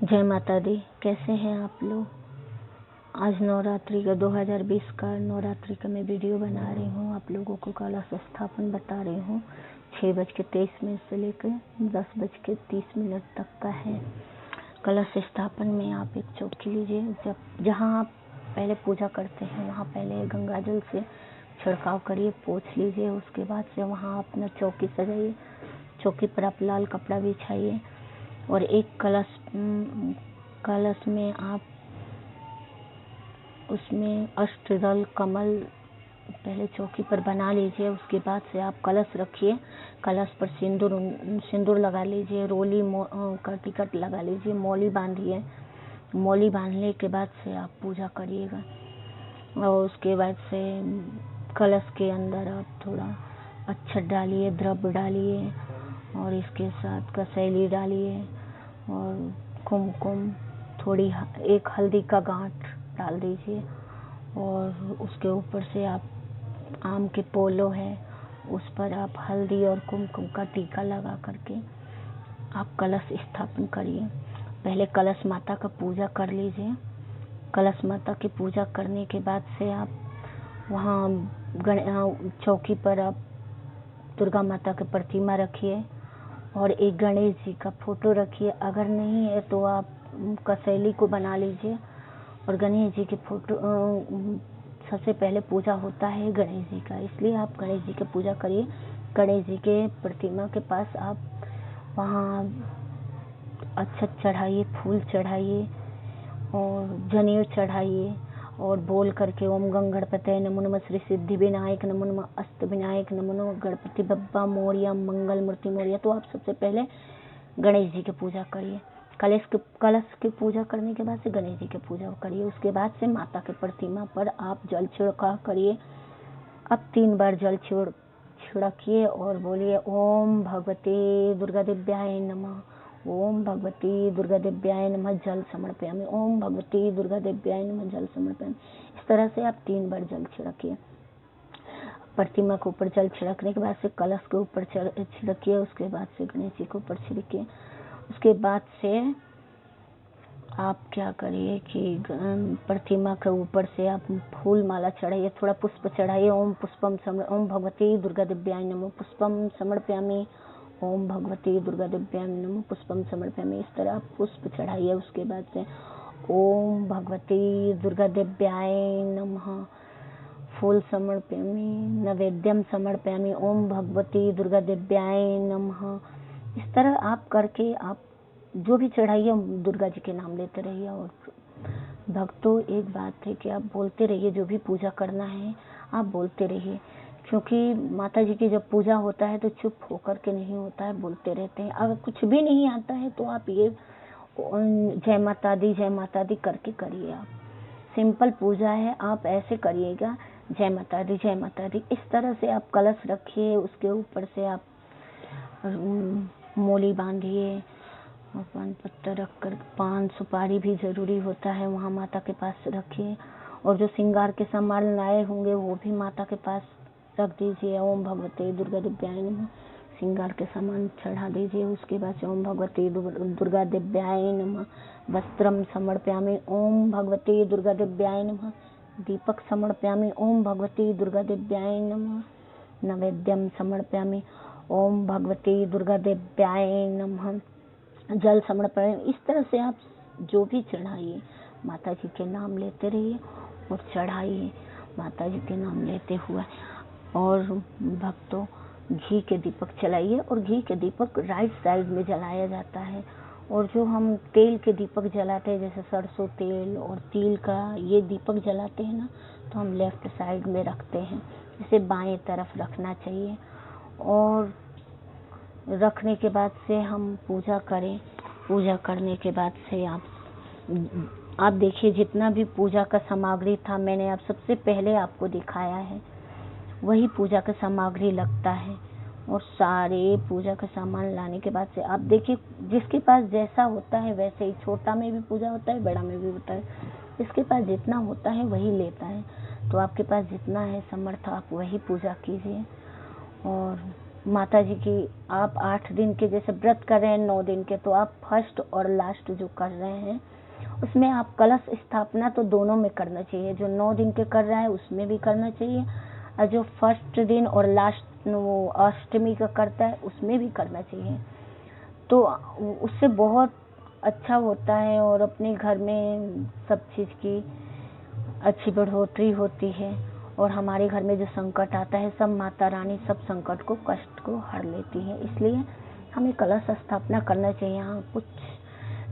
जय माता दी। कैसे हैं आप लोग? आज नवरात्रि का 2020 का नवरात्रि का मैं वीडियो बना रही हूँ। आप लोगों को कलश स्थापन बता रही हूँ। 6:23 से लेकर 10:30 तक का है। कलश स्थापन में आप एक चौकी लीजिए। जहाँ आप पहले पूजा करते हैं वहाँ पहले गंगा जल से छिड़काव करिए, पोंछ लीजिए। उसके बाद से वहाँ अपना चौकी सजाइए। चौकी पर आप लाल कपड़ा बिछाइए और एक कलश में आप उसमें अष्टदल कमल पहले चौकी पर बना लीजिए। उसके बाद से आप कलश रखिए। कलश पर सिंदूर लगा लीजिए। रोली का टिकट लगा लीजिए। मौली बांधिए। मौली बांधने के बाद से आप पूजा करिएगा। और उसके बाद से कलश के अंदर आप थोड़ा अक्षत डालिए, द्रव्य डालिए और इसके साथ कसैली डालिए और कुमकुम, थोड़ी एक हल्दी का गांठ डाल दीजिए। और उसके ऊपर से आप आम के पोलो है उस पर आप हल्दी और कुमकुम का टीका लगा करके आप कलश स्थापन करिए। पहले कलश माता का पूजा कर लीजिए। कलश माता की पूजा करने के बाद से आप वहाँ चौकी पर आप दुर्गा माता की प्रतिमा रखिए और एक गणेश जी का फोटो रखिए। अगर नहीं है तो आप कसैली को बना लीजिए और गणेश जी के फोटो सबसे पहले पूजा होता है गणेश जी का, इसलिए आप गणेश जी की पूजा करिए। गणेश जी के प्रतिमा के पास आप वहाँ अक्षत चढ़ाइए, फूल चढ़ाइए और जनेऊ चढ़ाइए और बोल करके ओम गंगणपतये नमो नमः, श्री सिद्धि विनायक नमो नमः, अष्ट विनायक नमो नमः, गणपति बप्पा मोरया, मंगल मूर्ति मोरया। तो आप सबसे पहले गणेश जी की पूजा करिए। कलश की पूजा करने के बाद से गणेश जी की पूजा करिए। उसके बाद से माता के प्रतिमा पर आप जल छिड़काव करिए। अब 3 बार जल छिड़किए और बोलिए ओम भगवती दुर्गा दिव्याय नमः, ओम भगवती दुर्गा दिव्याय नमः, जल समर्पयामि, ओम भगवती दुर्गा दिव्याय नमः, जल समर्पयामि। इस तरह से आप 3 बार जल छिड़किए। प्रतिमा के ऊपर जल छिड़कने के बाद से कलश के ऊपर छिड़किए। उसके बाद से गणेश जी के ऊपर छिड़किए। उसके बाद से आप क्या करिए कि प्रतिमा के ऊपर से आप फूल माला चढ़ाइए, थोड़ा पुष्प चढ़ाइए। ओम भगवती दुर्गा दिव्याय नमः पुष्पम समर्पयामि, ओम भगवती दुर्गा दिव्याय नमः पुष्पम समर्पयामि। इस तरह आप पुष्प चढ़ाइए। उसके बाद से ओम भगवती दुर्गा दिव्याय नमः फूल समर्पयामि, नैवेद्यम समर्पयामि, ओम भगवती दुर्गा दिव्याय नमः। इस तरह आप करके आप जो भी चढ़ाइए दुर्गा जी के नाम लेते रहिए। और भक्तों एक बात है कि आप बोलते रहिए, जो भी पूजा करना है आप बोलते रहिए, क्योंकि माता जी की जब पूजा होता है तो चुप होकर के नहीं होता है, बोलते रहते हैं। अगर कुछ भी नहीं आता है तो आप ये जय माता दी करके करिए। आप सिंपल पूजा है, आप ऐसे करिएगा जय माता दी। इस तरह से आप कलश रखिए। उसके ऊपर से आप मोली बांधिए और पान पत्ता रखकर, पान सुपारी भी जरूरी होता है, वहाँ माता के पास रखिए। और जो श्रृंगार के सामान लाए होंगे वो भी माता के पास रख दीजिए। ओम भगवते दुर्गा दिव्याय नमः श्रृंगार के सामान चढ़ा दीजिए। उसके बाद से ओम भगवते दुर्गा दिव्याय नमः वस्त्रम समर्पयामि, ओम भगवते दुर्गा दिव्याय नमः दीपक समर्पयामि, ओम भगवते दुर्गा दिव्याय नमः नैवेद्यम समर्पयामि, ओम भगवते दुर्गा दिव्याय नमः जल समर्पण। इस तरह से आप जो भी चढ़ाइए माता जी के नाम लेते रहिए और चढ़ाइए माता जी के नाम लेते हुए। और भक्तों घी के दीपक जलाइए और घी के दीपक राइट साइड में जलाया जाता है। और जो हम तेल के दीपक जलाते हैं, जैसे सरसों तेल और तिल का ये दीपक जलाते हैं ना, तो हम लेफ्ट साइड में रखते हैं। इसे बाएं तरफ रखना चाहिए। और रखने के बाद से हम पूजा करें। पूजा करने के बाद से आप देखिए जितना भी पूजा का सामग्री था मैंने आप सबसे पहले आपको दिखाया है, वही पूजा का सामग्री लगता है। और सारे पूजा का सामान लाने के बाद से आप देखिए जिसके पास जैसा होता है वैसे ही, छोटा में भी पूजा होता है, बड़ा में भी होता है। जिसके पास जितना होता है वही लेता है। तो आपके पास जितना है समर्थ आप वही पूजा कीजिए। और माता जी की आप 8 दिन के जैसे व्रत कर रहे हैं 9 दिन के, तो आप फर्स्ट और लास्ट जो कर रहे हैं उसमें आप कलश स्थापना तो दोनों में करना चाहिए। जो 9 दिन के कर रहा है उसमें भी करना चाहिए, और जो फर्स्ट दिन और लास्ट वो अष्टमी का करता है उसमें भी करना चाहिए। तो उससे बहुत अच्छा होता है और अपने घर में सब चीज़ की अच्छी बढ़ोतरी होती है। और हमारे घर में जो संकट आता है सब माता रानी सब संकट को कष्ट को हर लेती है, इसलिए हमें कलश स्थापना करना चाहिए। हाँ, कुछ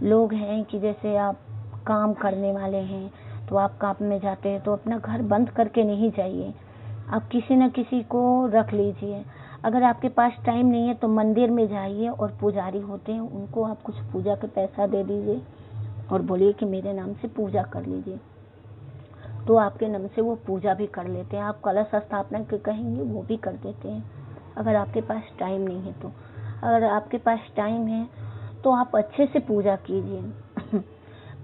लोग हैं कि जैसे आप काम करने वाले हैं तो आप काम में जाते हैं तो अपना घर बंद करके नहीं जाइए, आप किसी न किसी को रख लीजिए। अगर आपके पास टाइम नहीं है तो मंदिर में जाइए और पुजारी होते हैं उनको आप कुछ पूजा के पैसा दे दीजिए और बोलिए कि मेरे नाम से पूजा कर लीजिए, तो आपके नाम से वो पूजा भी कर लेते हैं। आप कलश स्थापना के कहेंगे वो भी कर देते हैं, अगर आपके पास टाइम नहीं है तो। अगर आपके पास टाइम है तो आप अच्छे से पूजा कीजिए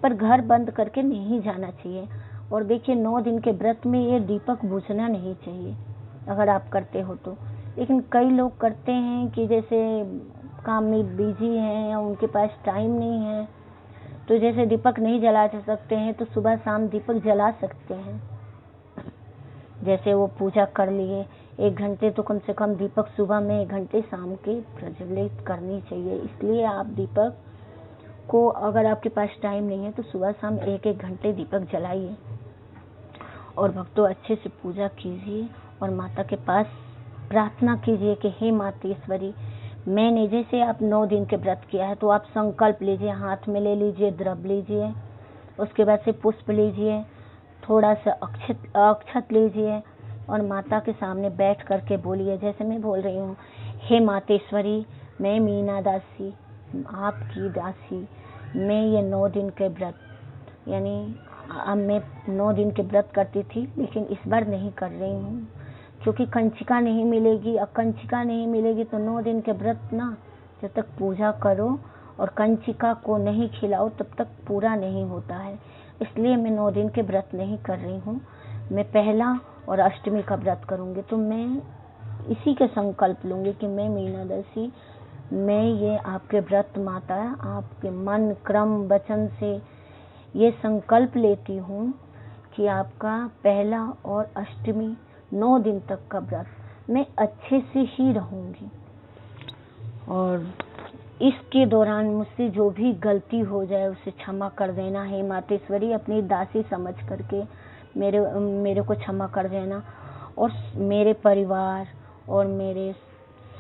पर घर बंद करके नहीं जाना चाहिए। और देखिए 9 दिन के व्रत में ये दीपक बुझना नहीं चाहिए अगर आप करते हो तो। लेकिन कई लोग करते हैं कि जैसे काम में बिजी हैं या उनके पास टाइम नहीं है, तो जैसे दीपक नहीं जला सकते हैं तो सुबह शाम दीपक जला सकते हैं। जैसे वो पूजा कर लिए 1 घंटे तो कम से कम दीपक सुबह में 1 घंटे शाम के प्रज्वलित करनी चाहिए। इसलिए आप दीपक को अगर आपके पास टाइम नहीं है तो सुबह शाम 1-1 घंटे दीपक जलाइए और भक्तों अच्छे से पूजा कीजिए और माता के पास प्रार्थना कीजिए कि हे मातेश्वरी, मैंने जैसे आप 9 दिन के व्रत किया है तो आप संकल्प लीजिए, हाथ में ले लीजिए, द्रव्य लीजिए, उसके बाद से पुष्प लीजिए, थोड़ा सा अक्षत लीजिए और माता के सामने बैठ करके बोलिए जैसे मैं बोल रही हूँ, हे मातेश्वरी, मैं मीना दासी आपकी दासी, मैं ये 9 दिन के व्रत, यानी अब मैं 9 दिन के व्रत करती थी लेकिन इस बार नहीं कर रही हूँ क्योंकि कंचिका नहीं मिलेगी। अब कंचिका नहीं मिलेगी तो 9 दिन के व्रत ना जब तक पूजा करो और कंचिका को नहीं खिलाओ तब तक पूरा नहीं होता है। इसलिए मैं 9 दिन के व्रत नहीं कर रही हूँ, मैं पहला और अष्टमी का व्रत करूँगी। तो मैं इसी के संकल्प लूँगी कि मैं मीना दासी, मैं ये आपके व्रत माता आपके मन क्रम वचन से ये संकल्प लेती हूँ कि आपका पहला और अष्टमी 9 दिन तक का व्रत मैं अच्छे से ही रहूँगी और इसके दौरान मुझसे जो भी गलती हो जाए उसे क्षमा कर देना। हे मातेश्वरी, अपनी दासी समझ करके मेरे को क्षमा कर देना और मेरे परिवार और मेरे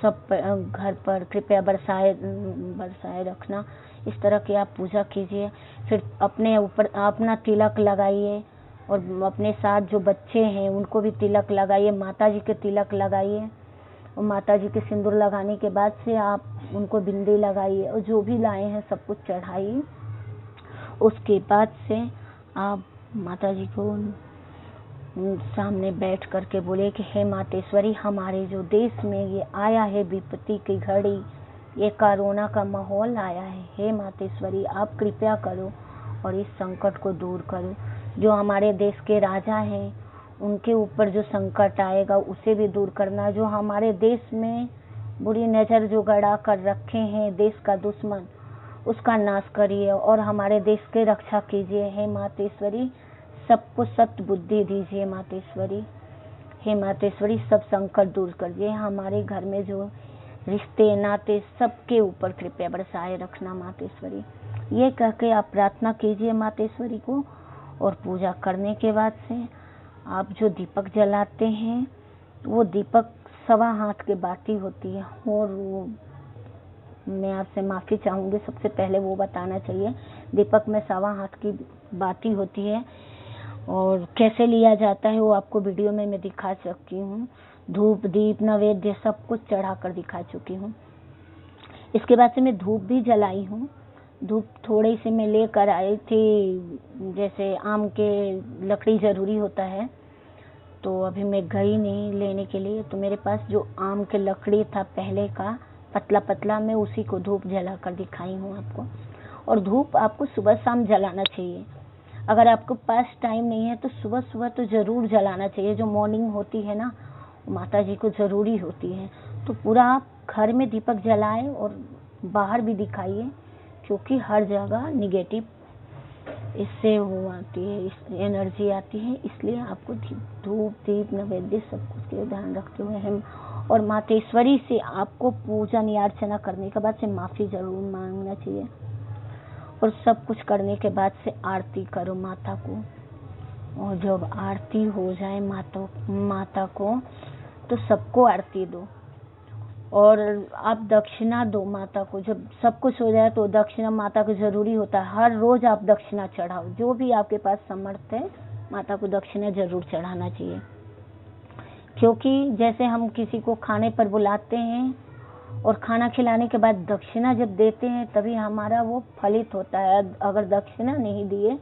सब घर पर कृपया बरसाए रखना। इस तरह की आप पूजा कीजिए। फिर अपने ऊपर अपना तिलक लगाइए और अपने साथ जो बच्चे हैं उनको भी तिलक लगाइए, माता जी के तिलक लगाइए और माता जी के सिंदूर लगाने के बाद से आप उनको बिंदी लगाइए और जो भी लाए हैं सब कुछ चढ़ाइए। उसके बाद से आप माता जी को सामने बैठ करके बोले कि हे मातेश्वरी, हमारे जो देश में ये आया है विपत्ति की घड़ी, ये कोरोना का माहौल आया है, हे मातेश्वरी आप कृपया करो और इस संकट को दूर करो। जो हमारे देश के राजा हैं उनके ऊपर जो संकट आएगा उसे भी दूर करना। जो हमारे देश में बुरी नज़र जो गड़ा कर रखे हैं देश का दुश्मन, उसका नाश करिए और हमारे देश की रक्षा कीजिए। हे मातेश्वरी, सबको सत्य बुद्धि दीजिए मातेश्वरी। हे मातेश्वरी, सब संकट दूर करिए। हमारे घर में जो रिश्ते नाते सबके ऊपर कृपया बरसाए रखना मातेश्वरी। ये कह के आप प्रार्थना कीजिए मातेश्वरी को और पूजा करने के बाद से आप जो दीपक जलाते हैं वो दीपक 1.25 हाथ की बाती होती है और वो मैं आपसे माफ़ी चाहूँगी, सबसे पहले वो बताना चाहिए। दीपक में 1.25 हाथ की बाती होती है और कैसे लिया जाता है वो आपको वीडियो में मैं दिखा चुकी हूँ। धूप दीप नैवेद्य सब कुछ चढ़ा कर दिखा चुकी हूँ। इसके बाद से मैं धूप भी जलाई हूँ। धूप थोड़ी सी मैं लेकर आई थी, जैसे आम के लकड़ी ज़रूरी होता है तो अभी मैं गई नहीं लेने के लिए, तो मेरे पास जो आम के लकड़ी था पहले का पतला पतला, मैं उसी को धूप जला कर दिखाई हूँ आपको। और धूप आपको सुबह शाम जलाना चाहिए। अगर आपको पास टाइम नहीं है तो सुबह सुबह तो ज़रूर जलाना चाहिए। जो मॉर्निंग होती है ना माता जी को ज़रूरी होती है, तो पूरा आप घर में दीपक जलाएं और बाहर भी दिखाइए, क्योंकि हर जगह निगेटिव इससे वो आती है, एनर्जी आती है। इसलिए आपको धूप दीप नैवेद्य सब कुछ के ध्यान रखते हुए हम और मातेश्वरी से आपको पूजन या अर्चना करने के बाद से माफ़ी ज़रूर मांगना चाहिए। और सब कुछ करने के बाद से आरती करो माता को, और जब आरती हो जाए माता को तो सबको आरती दो और आप दक्षिणा दो माता को। जब सब कुछ हो जाए तो दक्षिणा माता को ज़रूरी होता है, हर रोज़ आप दक्षिणा चढ़ाओ, जो भी आपके पास समर्थ है माता को दक्षिणा ज़रूर चढ़ाना चाहिए। क्योंकि जैसे हम किसी को खाने पर बुलाते हैं और खाना खिलाने के बाद दक्षिणा जब देते हैं तभी हमारा वो फलित होता है, अगर दक्षिणा नहीं दिए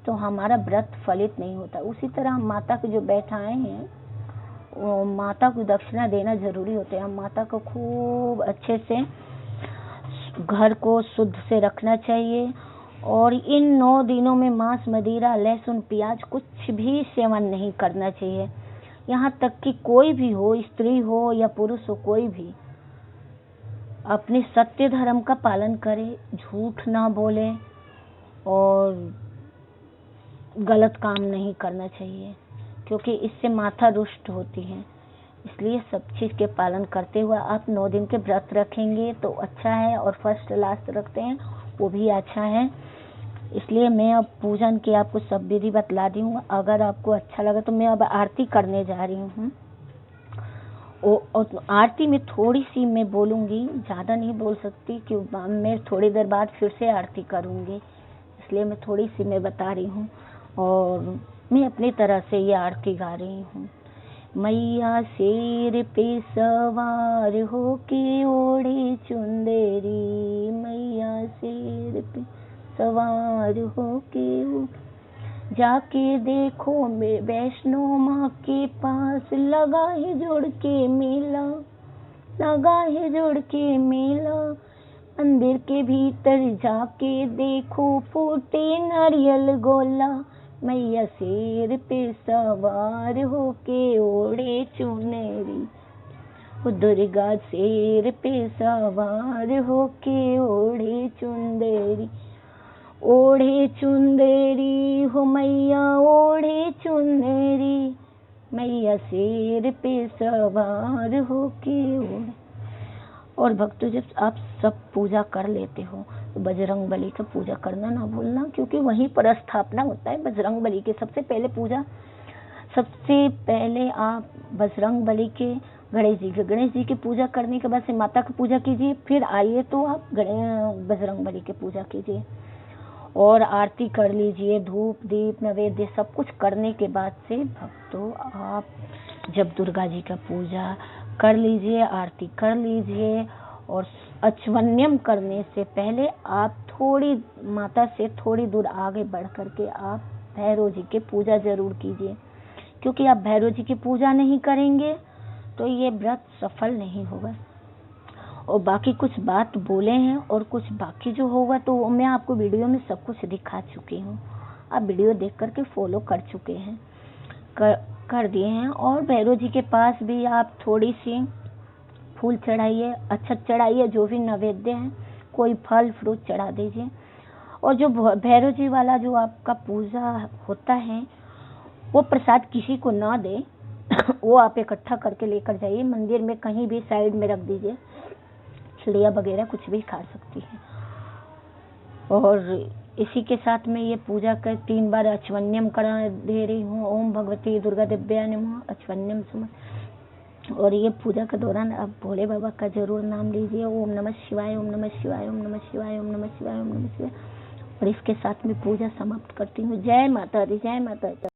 तो हमारा व्रत फलित नहीं होता। उसी तरह हम माता को जो बैठाए हैं वो माता को दक्षिणा देना जरूरी होता है। हम माता को खूब अच्छे से घर को शुद्ध से रखना चाहिए और इन 9 दिनों में मांस मदिरा लहसुन प्याज कुछ भी सेवन नहीं करना चाहिए। यहाँ तक कि कोई भी हो, स्त्री हो या पुरुष हो, कोई भी अपने सत्य धर्म का पालन करे, झूठ ना बोले और गलत काम नहीं करना चाहिए, क्योंकि इससे माता रुष्ट होती है। इसलिए सब चीज़ के पालन करते हुए आप 9 दिन के व्रत रखेंगे तो अच्छा है, और फर्स्ट लास्ट रखते हैं वो भी अच्छा है। इसलिए मैं अब पूजन की आपको सब विधि बतला दी हूँ। अगर आपको अच्छा लगा तो मैं अब आरती करने जा रही हूँ। और आरती में थोड़ी सी मैं बोलूँगी, ज़्यादा नहीं बोल सकती क्योंकि मैं थोड़ी देर बाद फिर से आरती करूँगी, इसलिए मैं थोड़ी सी मैं बता रही हूँ और मैं अपनी तरह से ये आरती गा रही हूँ। मैया शेर पे सवार हो के ओढ़े चुंदरी, मैया शेर पे सवार हो के जाके देखो वैष्णो माँ के पास लगा है जुड़ के मेला, लगा है जुड़ के मेला। मंदिर के भीतर जाके देखो फूटे नारियल गोला, मैया शेर पे सवार हो के ओढ़े चुनरी, वो दुर्गा शेर पे सवार हो के ओढ़े चुंदरी, ओढ़े चुंदरी हो मैया ओढ़े चुंदरी, मैया शेर पे सवार हो के ओढ़े। और भक्तों जब आप सब पूजा कर लेते हो तो बजरंग बली का पूजा करना ना भूलना, क्योंकि वहीं पर स्थापना होता है बजरंग बली के। सबसे पहले आप बजरंग बली के, गणेश जी की पूजा करने के बाद से माता की पूजा कीजिए, फिर आइए तो आप बजरंग बली की पूजा कीजिए और आरती कर लीजिए। धूप दीप नैवेद्य सब कुछ करने के बाद से भक्तों आप जब दुर्गा जी का पूजा कर लीजिए, आरती कर लीजिए और अचवन्यम करने से पहले आप थोड़ी माता से थोड़ी दूर आगे बढ़ करके आप भैरव जी की पूजा जरूर कीजिए, क्योंकि आप भैरव जी की पूजा नहीं करेंगे तो ये व्रत सफल नहीं होगा। और बाकी कुछ बात बोले हैं और कुछ बाकी जो होगा तो मैं आपको वीडियो में सब कुछ दिखा चुकी हूँ, आप वीडियो देख करके फॉलो कर चुके हैं, कर दिए हैं। और भैरव जी के पास भी आप थोड़ी सी फूल चढ़ाइए, अक्षत चढ़ाइए, जो भी नैवेद्य है कोई फल फ्रूट चढ़ा दीजिए। और जो भैरव जी वाला जो आपका पूजा होता है वो प्रसाद किसी को ना दे वो आप इकट्ठा करके लेकर जाइए, मंदिर में कहीं भी साइड में रख दीजिए, चिड़िया वगैरह कुछ भी खा सकती है। और इसी के साथ में ये पूजा कर 3 बार अचवन्यम करा दे रही हूँ। ओम भगवती दुर्गा दिव्या नमः अचवन्यम सुमन। और ये पूजा के दौरान आप भोले बाबा का जरूर नाम लीजिए, ओम नमः शिवाय, ओम नमः शिवाय, ओम नमः शिवाय, ओम नमः शिवाय, ओम नमः शिवाय। और इसके साथ में पूजा समाप्त करती हूँ। जय माता दी, जय माता दी।